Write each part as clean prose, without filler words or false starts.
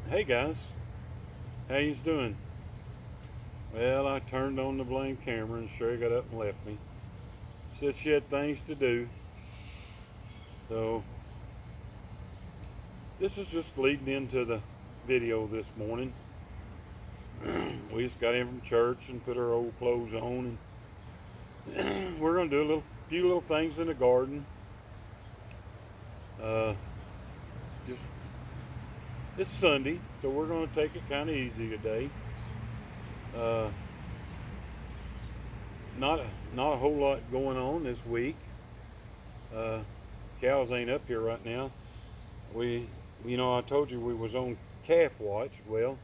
Hey guys, how you doing? Well, I turned on the blame camera and Sherry got up and left me. Said she had things to do. So this is just leading into the video this morning. We just got in from church and put our old clothes on, and we're gonna do a few little things in the garden. Uh, just it's Sunday, so we're gonna take it kind of easy today. Uh, not a whole lot going on this week. Uh, Cows ain't up here right now. We, I told you we was on calf watch. Well,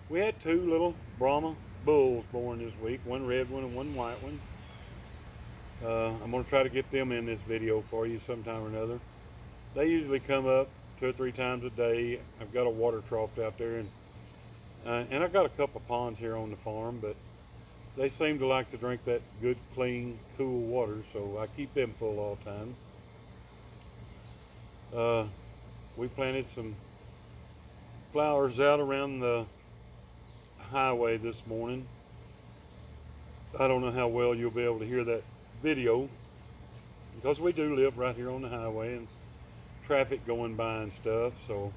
we had two little Brahma bulls born this week, one red one and one white one. I'm going to try to get them in this video for you sometime or another. They usually come up 2 or 3 times a day. I've got a water trough out there, and I've got a couple of ponds here on the farm, but they seem to like to drink that good, clean, cool water, so I keep them full all the time. We planted some flowers out around the highway this morning. I don't know how well you'll be able to hear that video because we do live right here on the highway and traffic going by and stuff, so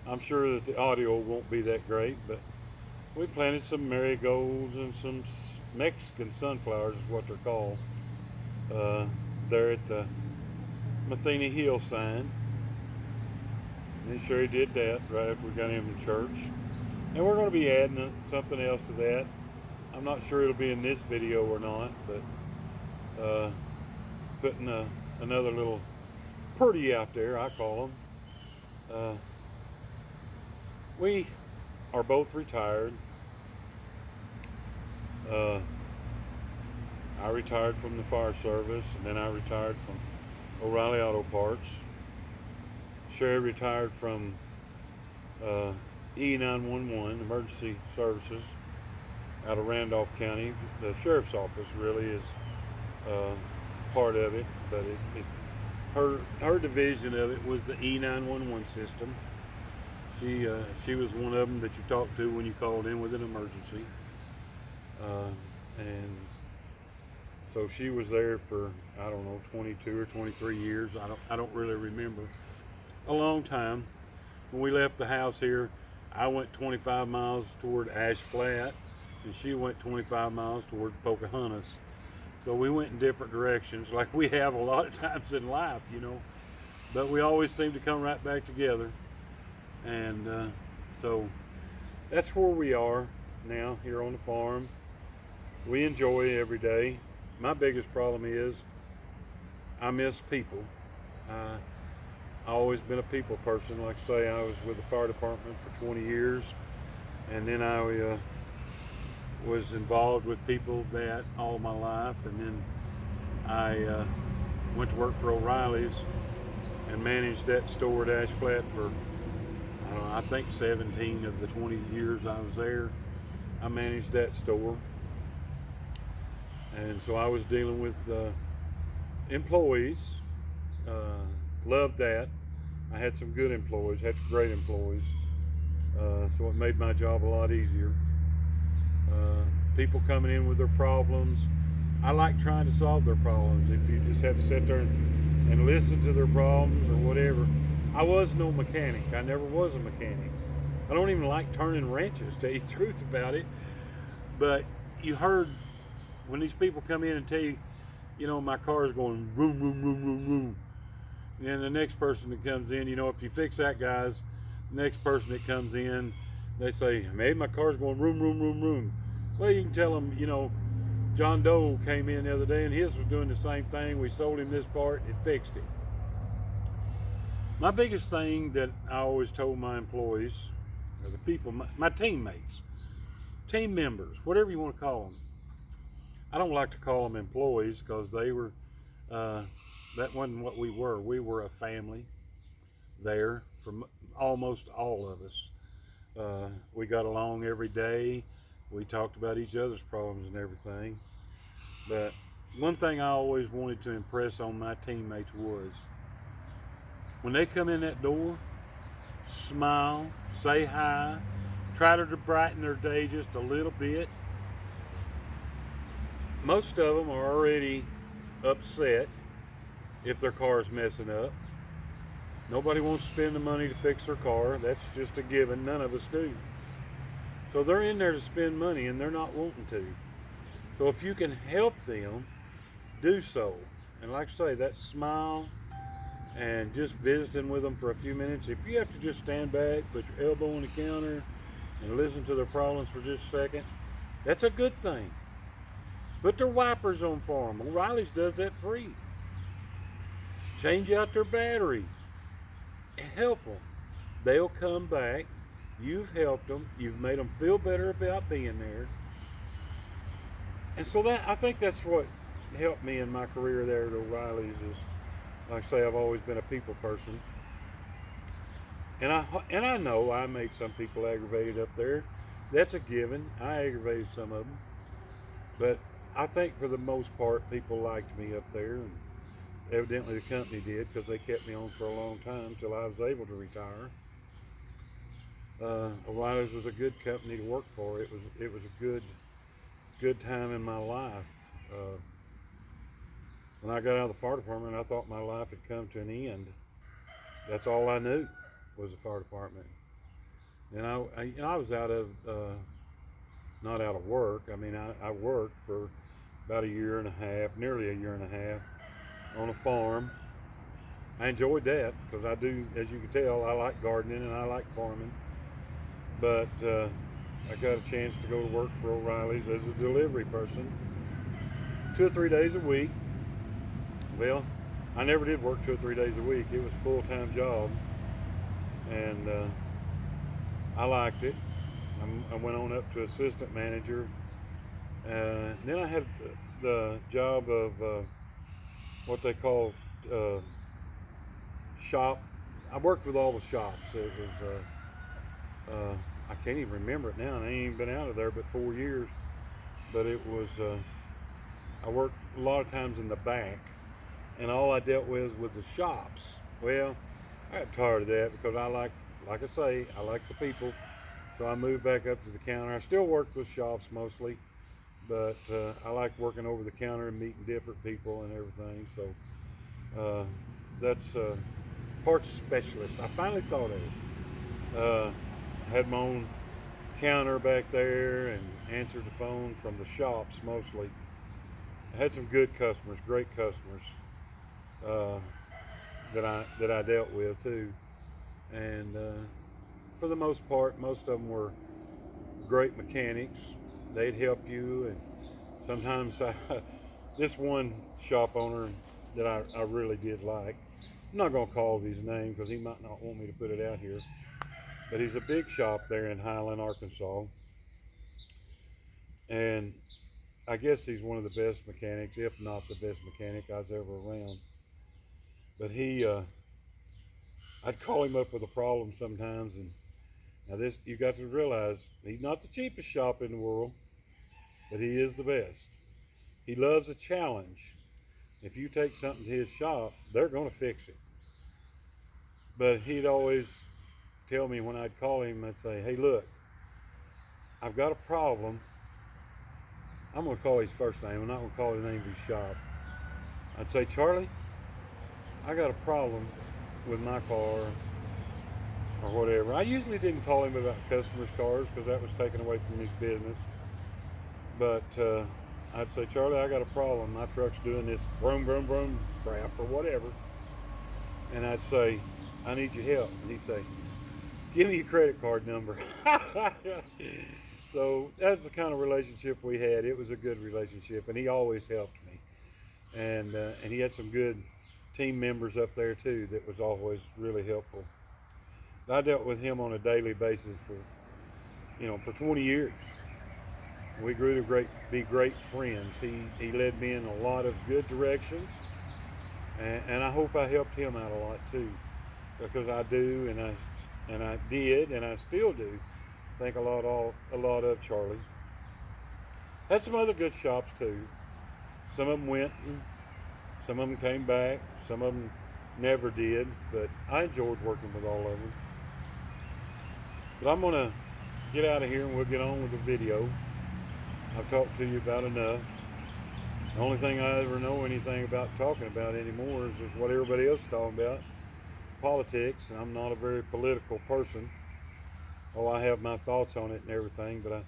I'm sure that the audio won't be that great, but we planted some marigolds and some Mexican sunflowers is what they're called, there at the Matheny Hill sign. And Sherry did that right after we got in from church. And we're going to be adding something else to that. I'm not sure it'll be in this video or not, but putting another little pretty out there, I call them. We are both retired. I retired from the fire service, and then I retired from O'Reilly Auto Parts. Sherry retired from E911 Emergency Services out of Randolph County. The sheriff's office really is part of it, but her division of it was the E911 system. She was one of them that you talked to when you called in with an emergency, and so she was there for, I don't know, 22 or 23 years. I don't really remember. A long time. When we left the house here, I went 25 miles toward Ash Flat, and she went 25 miles toward Pocahontas. So we went in different directions, like we have a lot of times in life, But we always seem to come right back together. And so that's where we are now here on the farm. We enjoy every day. My biggest problem is I miss people. I've always been a people person. Like I say, I was with the fire department for 20 years, and then I was involved with people that all my life, and then I went to work for O'Reilly's and managed that store at Ash Flat for, I don't know, I think 17 of the 20 years I was there. I managed that store, and so I was dealing with employees. Loved that. I had some good employees, had some great employees, so it made my job a lot easier. People coming in with their problems, I like trying to solve their problems. If you just have to sit there and listen to their problems or whatever. I was no mechanic. I never was a mechanic. I don't even like turning wrenches, to tell you the truth about it. But you heard when these people come in and tell you, my car is going boom, boom, boom, boom, boom. And then the next person that comes in, if you fix that, guys, the next person that comes in, they say, maybe my car's going room, room, room, room. Well, you can tell them, John Doe came in the other day and his was doing the same thing. We sold him this part, it fixed it. My biggest thing that I always told my employees, or the people, my teammates, team members, whatever you want to call them. I don't like to call them employees because they were, that wasn't what we were. We were a family there for almost all of us. We got along every day. We talked about each other's problems and everything. But one thing I always wanted to impress on my teammates was when they come in that door, smile, say hi, try to brighten their day just a little bit. Most of them are already upset if their car is messing up. Nobody wants to spend the money to fix their car. That's just a given. None of us do. So they're in there to spend money and they're not wanting to. So if you can help them, do so. And like I say, that smile and just visiting with them for a few minutes. If you have to just stand back, put your elbow on the counter and listen to their problems for just a second, that's a good thing. Put their wipers on for them. O'Reilly's does that free. Change out their battery. Help them. They'll come back. You've helped them. You've made them feel better about being there. And so that, I think that's what helped me in my career there at O'Reilly's is, like I say, I've always been a people person. And I know I made some people aggravated up there. That's a given. I aggravated some of them. But I think for the most part, people liked me up there. And evidently the company did because they kept me on for a long time until I was able to retire. O'Reilly's was a good company to work for. It was a good time in my life. When I got out of the fire department, I thought my life had come to an end. That's all I knew was the fire department. And I was out of not out of work. I mean, I worked for about a year and a half, nearly a year and a half, on a farm. I enjoyed that because I do, as you can tell, I like gardening and I like farming. But I got a chance to go to work for O'Reilly's as a delivery person 2 or 3 days a week. Well, I never did work 2 or 3 days a week. It was a full-time job, and I liked it. I went on up to assistant manager. Then I had the job of what they call shop. I worked with all the shops. It was I can't even remember it now. I ain't even been out of there but 4 years. But it was I worked a lot of times in the back, and all I dealt with was the shops. Well, I got tired of that because like I say, I like the people. So I moved back up to the counter. I still worked with shops mostly, but I like working over the counter and meeting different people and everything. So that's parts specialist. I finally thought of it. I had my own counter back there and answered the phone from the shops mostly. I had some good customers, great customers that I dealt with too, and for the most part, most of them were great mechanics. They'd help you, and sometimes this one shop owner that I really did like. I'm not gonna call his name because he might not want me to put it out here, but he's a big shop there in Highland, Arkansas, and I guess he's one of the best mechanics, if not the best mechanic I was ever around. But I'd call him up with a problem sometimes, and now this, you got to realize, he's not the cheapest shop in the world, but he is the best. He loves a challenge. If you take something to his shop, they're going to fix it. But he'd always tell me when I'd call him, I'd say, hey, look, I've got a problem. I'm going to call his first name. I'm not going to call the name of his shop. I'd say, Charlie, I got a problem with my car or whatever. I usually didn't call him about customers' cars because that was taken away from his business. But I'd say, Charlie, I got a problem. My truck's doing this vroom, vroom, vroom crap or whatever. And I'd say, I need your help. And he'd say, give me your credit card number. So that's the kind of relationship we had. It was a good relationship, and he always helped me. And he had some good team members up there too that was always really helpful. I dealt with him on a daily basis for 20 years. We grew to be great friends. He led me in a lot of good directions, and I hope I helped him out a lot too, because I do, and I did, and I still do think a lot of Charlie. Had some other good shops too. Some of them went, and some of them came back. Some of them never did, but I enjoyed working with all of them. But I'm gonna get out of here and we'll get on with the video. I've talked to you about enough. The only thing I ever know anything about talking about anymore is just what everybody else is talking about, politics. And I'm not a very political person. Oh, I have my thoughts on it and everything, but I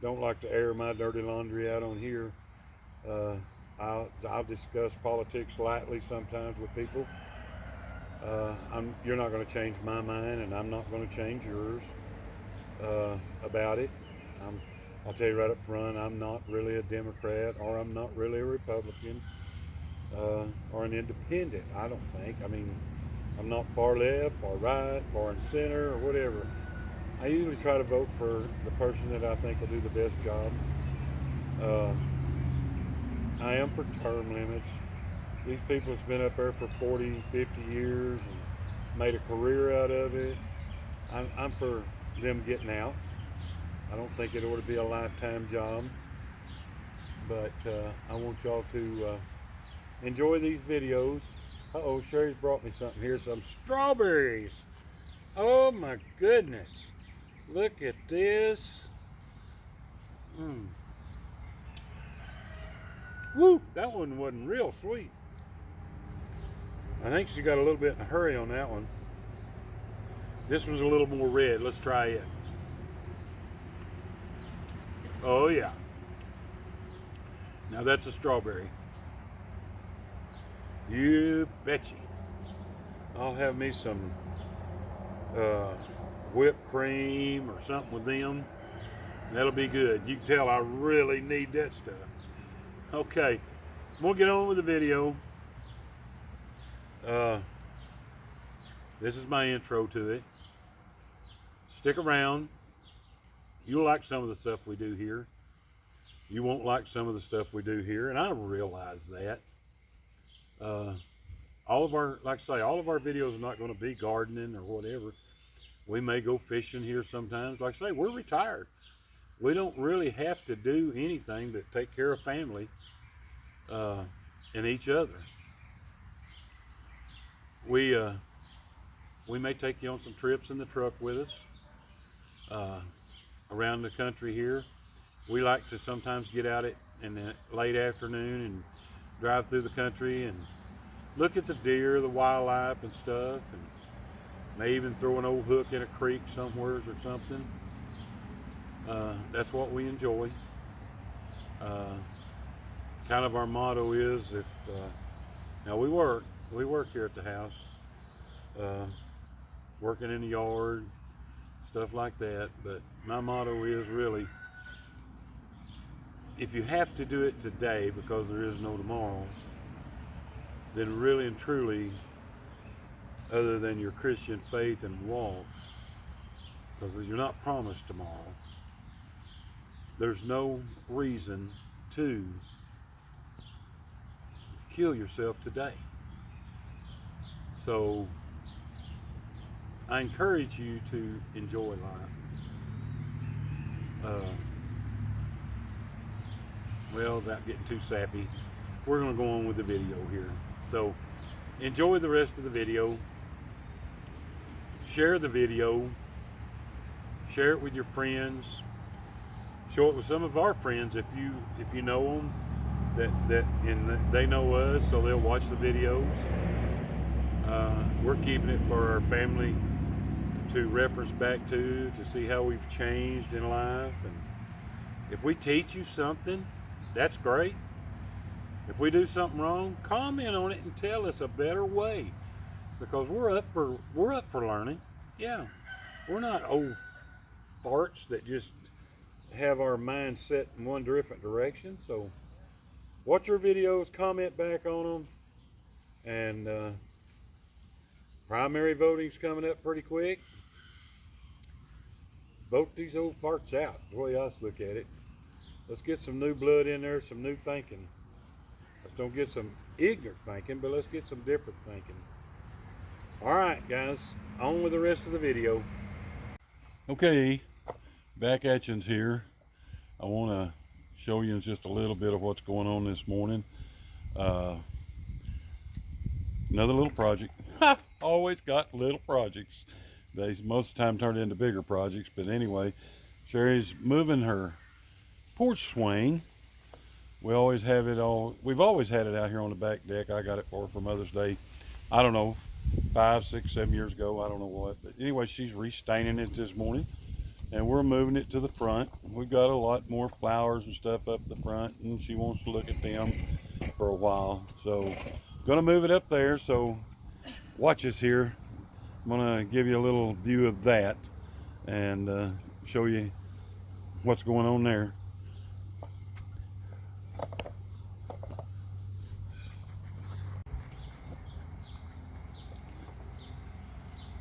don't like to air my dirty laundry out on here. I'll discuss politics lightly sometimes with people. You're not going to change my mind, and I'm not going to change yours about it. I'll tell you right up front, I'm not really a Democrat, or I'm not really a Republican, or an independent, I don't think. I mean, I'm not far left, far right, far in center, or whatever. I usually try to vote for the person that I think will do the best job. I am for term limits. These people have been up there for 40, 50 years and made a career out of it. I'm for them getting out. I don't think it ought to be a lifetime job, but I want y'all to enjoy these videos. Uh-oh, Sherry's brought me something here, some strawberries. Oh my goodness. Look at this. Woo, that one wasn't real sweet. I think she got a little bit in a hurry on that one. This one's a little more red. Let's try it. Oh yeah. Now that's a strawberry. You betcha. I'll have me some whipped cream or something with them. That'll be good. You can tell I really need that stuff. Okay, we'll get on with the video. This is my intro to it. Stick around. You'll like some of the stuff we do here. You won't like some of the stuff we do here, and I realize that. All of our, like I say, all of our videos are not going to be gardening or whatever. We may go fishing here sometimes. Like I say, we're retired. We don't really have to do anything but take care of family and each other. We may take you on some trips in the truck with us around the country here. We like to sometimes get out in the late afternoon and drive through the country and look at the deer, the wildlife and stuff, and may even throw an old hook in a creek somewhere or something. That's what we enjoy. Kind of our motto is, now we work here at the house, working in the yard, stuff like that, but my motto is really, if you have to do it today because there is no tomorrow, then really and truly, other than your Christian faith and walk, because you're not promised tomorrow, there's no reason to kill yourself today. So I encourage you to enjoy life. Well, without getting too sappy, we're going to go on with the video here. So enjoy the rest of the video. Share the video. Share it with your friends. Show it with some of our friends if you know them, and they know us, so they'll watch the videos. We're keeping it for our family to reference back to see how we've changed in life. And if we teach you something, that's great. If we do something wrong, comment on it and tell us a better way, because we're up for learning. Yeah, we're not old farts that just have our mind set in one different direction. So watch our videos, comment back on them, and primary voting's coming up pretty quick. Vote these old farts out, the way I look at it. Let's get some new blood in there, some new thinking. Let's don't get some ignorant thinking, but let's get some different thinking. All right, guys, on with the rest of the video. Okay, back at yous here. I want to show you just a little bit of what's going on this morning. Another little project. Always got little projects. They most of the time turn into bigger projects. But anyway, Sherry's moving her porch swing. We always have it all. We've always had it out here on the back deck. I got it for her for Mother's Day. I don't know, 5, 6, 7 years ago. I don't know what. But anyway, she's restaining it this morning, and we're moving it to the front. We've got a lot more flowers and stuff up the front, and she wants to look at them for a while. So, gonna move it up there. So, watch us here. I'm gonna give you a little view of that and show you what's going on there.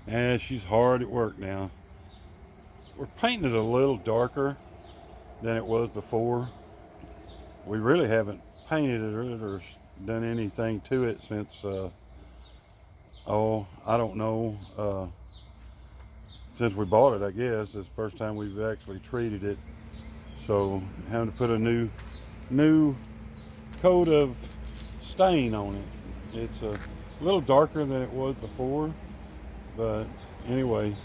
And she's hard at work now. We're painting it a little darker than it was before. We really haven't painted it or done anything to it since, oh, I don't know, since we bought it, I guess. It's the first time we've actually treated it. So having to put a new coat of stain on it. It's a little darker than it was before. But anyway,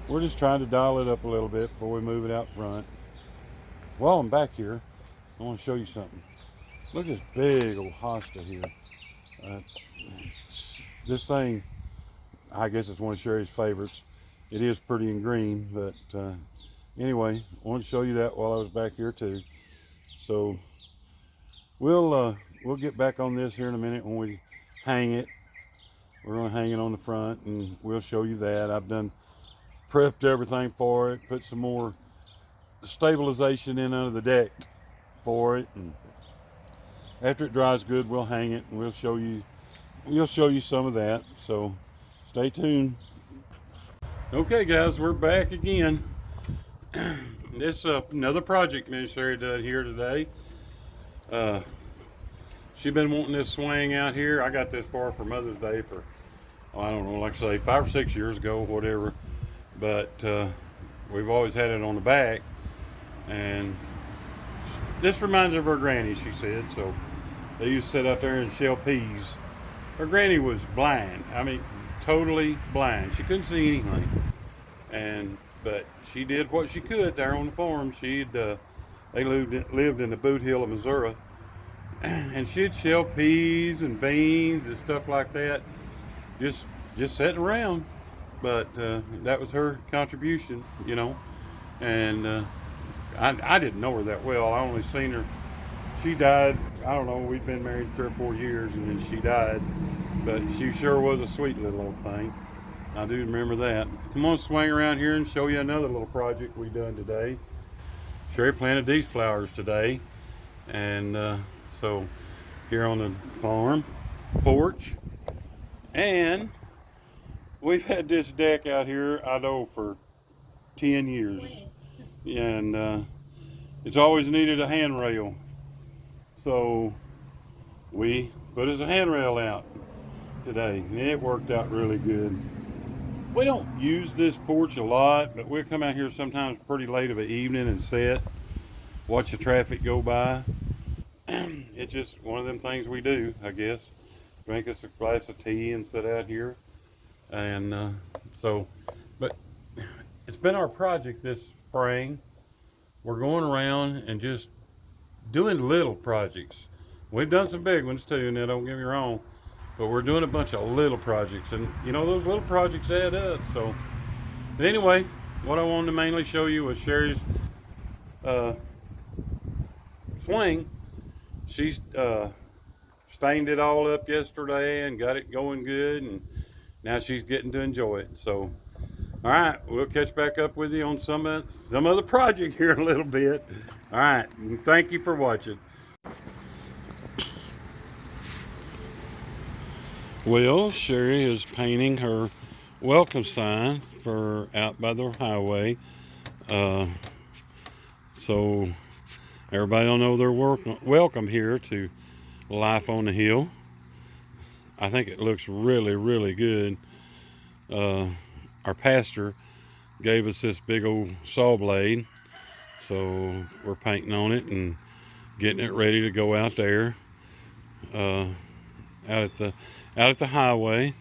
we're just trying to dial it up a little bit before we move it out front. While I'm back here, I want to show you something. Look at this big old hosta here. This thing, I guess it's one of Sherry's favorites. It is pretty and green, but anyway, I wanted to show you that while I was back here too. So we'll get back on this here in a minute when we hang it. We're going to hang it on the front, and we'll show you that. I've prepped everything for it, put some more stabilization in under the deck for it, and after it dries good, we'll hang it, and we'll show you some of that. So stay tuned. Okay, guys, we're back again. This another project Miss Sherry did here today. She's been wanting this swing out here. I got this for Mother's Day for, oh, I don't know, like I say, 5 or 6 years ago, whatever. But we've always had it on the back, and this reminds her of her granny, she said. So they used to sit out there and shell peas. Her granny was blind. I mean, totally blind. She couldn't see anything, but she did what she could there on the farm. They lived in the Boot Hill of Missouri. And she'd shell peas and beans and stuff like that, just sitting around. But that was her contribution, you know. And I didn't know her that well. I only seen her. She died, I don't know, we'd been married 3 or 4 years, and then she died. But she sure was a sweet little old thing. I do remember that. I'm gonna swing around here and show you another little project we done today. Sherry planted these flowers today, and so here on the farm porch, and we've had this deck out here, I know, for 10 years, and it's always needed a handrail, so we put us a handrail out today, and it worked out really good. We don't use this porch a lot, but we'll come out here sometimes pretty late of the evening and sit, watch the traffic go by. It's just one of them things we do, I guess. Drink us a glass of tea and sit out here. And but it's been our project this spring. We're going around and just doing little projects. We've done some big ones too, now don't get me wrong, but we're doing a bunch of little projects, and you know, those little projects add up. So, but anyway, what I wanted to mainly show you was Sherry's swing. She's stained it all up yesterday and got it going good, and now she's getting to enjoy it. So, all right, we'll catch back up with you on some other project here in a little bit. All right, and thank you for watching. Well, Sherry is painting her welcome sign for out by the highway, so everybody will know they're welcome here to Life on the Hill. I think it looks really, really good. Our pastor gave us this big old saw blade, so we're painting on it and getting it ready to go out there, out at the highway.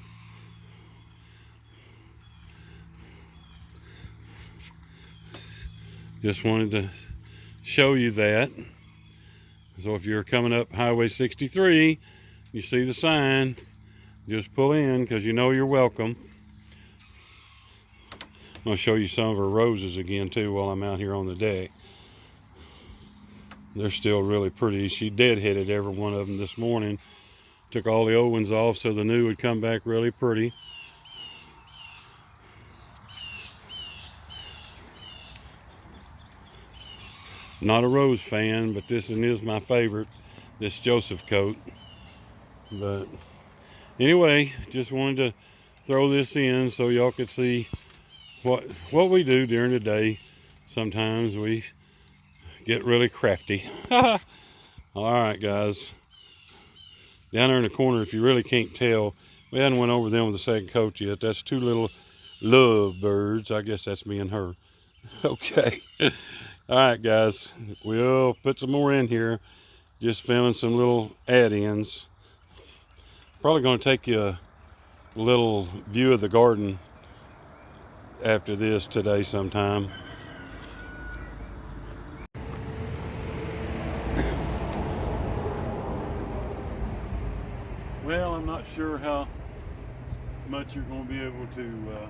just wanted to show you that. So if you're coming up Highway 63, you see the sign, just pull in because you know you're welcome. I'm going to show you some of her roses again too while I'm out here on the deck. They're still really pretty. She deadheaded every one of them this morning. Took all the old ones off so the new would come back really pretty. Not a rose fan, but this one is my favorite, this Joseph coat. But anyway, just wanted to throw this in so y'all could see what we do during the day. Sometimes we get really crafty. All right, guys. Down there in the corner, if you really can't tell, we hadn't went over them with the second coat yet. That's two little love birds. I guess that's me and her. Okay. All right, guys. We'll put some more in here. Just filming some little add-ins. Probably going to take you a little view of the garden after this today sometime. Well, I'm not sure how much you're going to be able to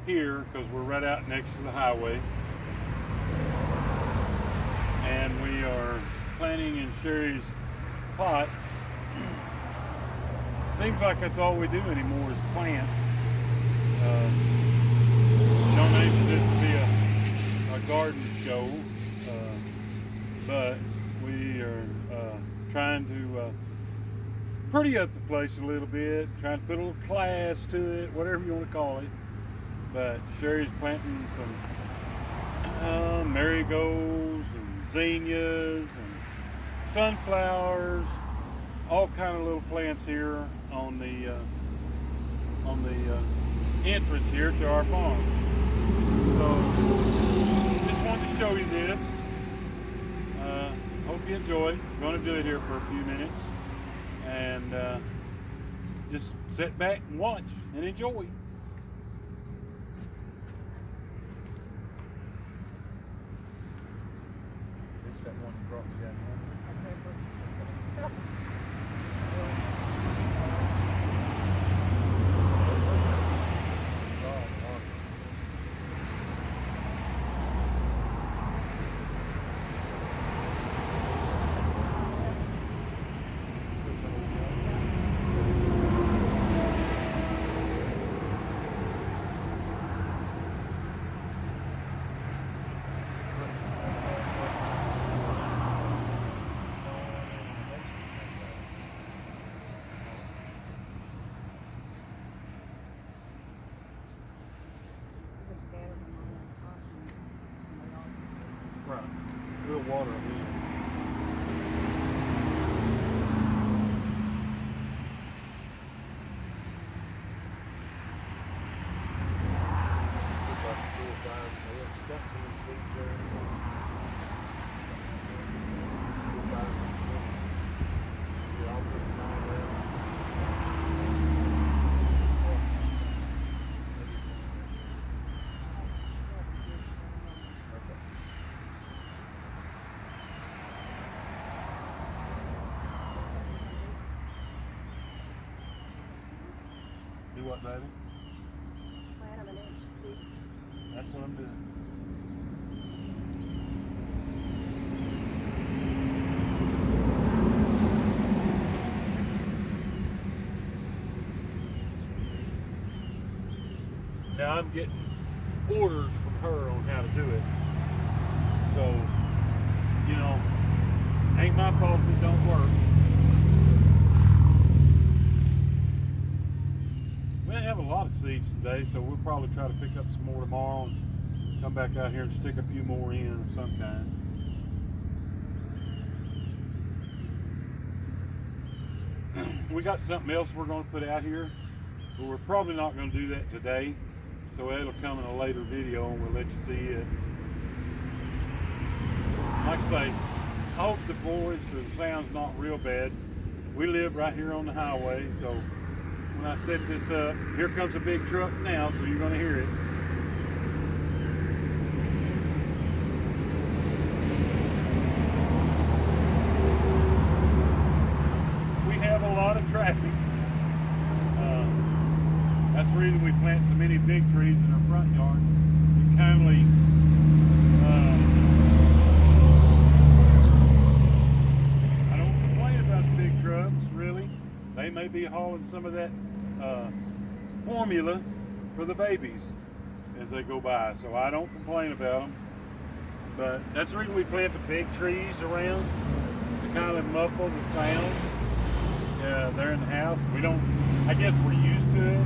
hear because we're right out next to the highway. And we are planting in Sherry's pots. Seems like that's all we do anymore is plant. Don't aim for this to be a garden show, but we are trying to pretty up the place a little bit, trying to put a little class to it, whatever you want to call it. But Sherry's planting some marigolds and zinnias and sunflowers, all kind of little plants here on the entrance here to our farm. So just wanted to show you this. Hope you enjoy it. I'm going to do it here for a few minutes and just sit back and watch and enjoy. Right. We'll water them in. Do what, baby? Plant them an inch deep. That's what I'm doing. Now I'm getting orders from her on how to do it. So, you know, ain't my fault if it don't work. We didn't have a lot of seeds today, so we'll probably try to pick up some more tomorrow and come back out here and stick a few more in of some kind. We got something else we're going to put out here, but we're probably not going to do that today. So it'll come in a later video and we'll let you see it. Like I say, I hope the voice or the sound's not real bad. We live right here on the highway, so when I set this up, here comes a big truck now, so you're going to hear it. lot of traffic. That's the reason we plant so many big trees in our front yard. We kindly I don't complain about the big trucks, really. They may be hauling some of that formula for the babies as they go by, so I don't complain about them. But that's the reason we plant the big trees around, to kind of muffle the sound. Yeah, they're in the house. We don't, I guess we're used to it,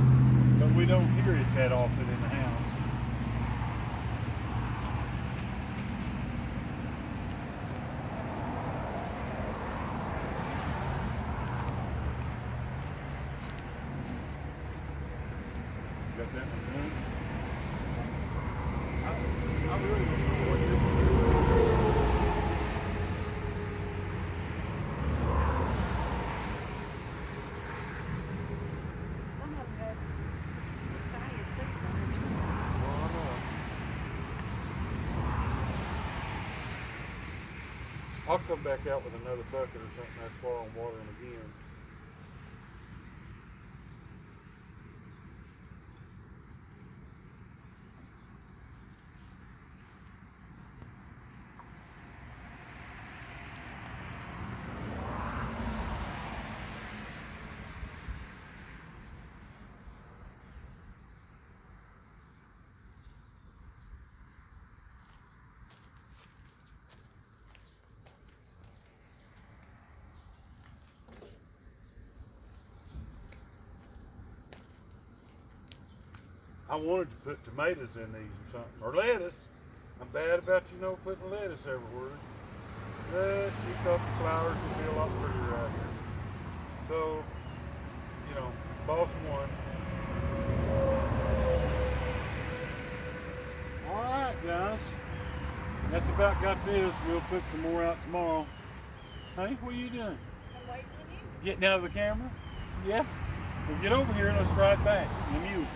but we don't hear it that often in the house. Got that one done? I really don't know what you're Some of them had fire seats on their side. Well, I know. I'll come back out with another bucket or something that's far and water them again. I wanted to put tomatoes in these or something, or lettuce. I'm bad about, putting lettuce everywhere. But she thought the flowers would be a lot prettier out here. So, boss won. All right, guys. That's about got this. We'll put some more out tomorrow. Honey, what are you doing? I'm waiting on you. Getting out of the camera? Yeah. Well, get over here and let's ride back in the mule.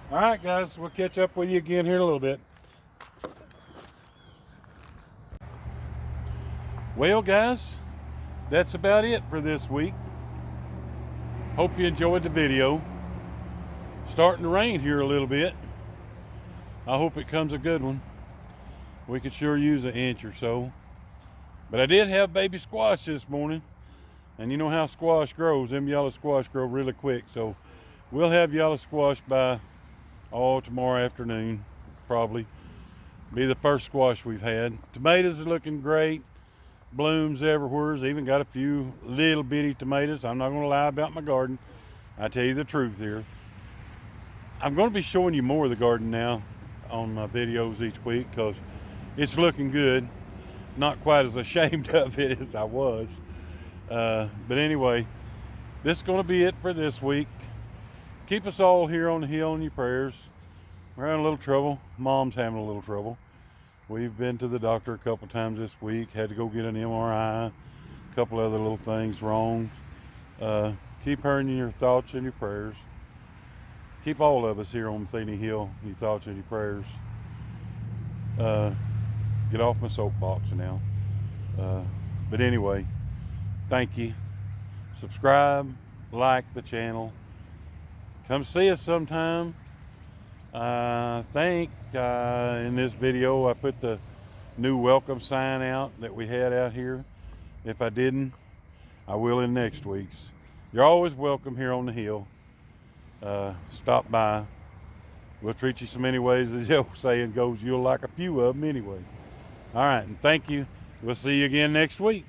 All right, guys, we'll catch up with you again here in a little bit. Well, guys, that's about it for this week. Hope you enjoyed the video. Starting to rain here a little bit. I hope it comes a good one. We could sure use an inch or so. But I did have baby squash this morning. And you know how squash grows. Them yellow squash grow really quick. So we'll have yellow squash by tomorrow afternoon, probably. Be the first squash we've had. Tomatoes are looking great. Blooms everywhere. Even got a few little bitty tomatoes. I'm not going to lie about my garden. I tell you the truth here. I'm going to be showing you more of the garden now on my videos each week because it's looking good. Not quite as ashamed of it as I was. But anyway, this is going to be it for this week. Keep us all here on the hill in your prayers. We're having a little trouble. Mom's having a little trouble. We've been to the doctor a couple times this week. Had to go get an MRI. A couple other little things wrong. Keep her in your thoughts and your prayers. Keep all of us here on Matheny Hill in your thoughts and your prayers. Get off my soapbox now. But anyway, thank you. Subscribe, like the channel. Come see us sometime. I think in this video I put the new welcome sign out that we had out here. If I didn't, I will in next week's. You're always welcome here on the hill. Stop by. We'll treat you so many ways, as the old saying goes, you'll like a few of them anyway. All right, and thank you. We'll see you again next week.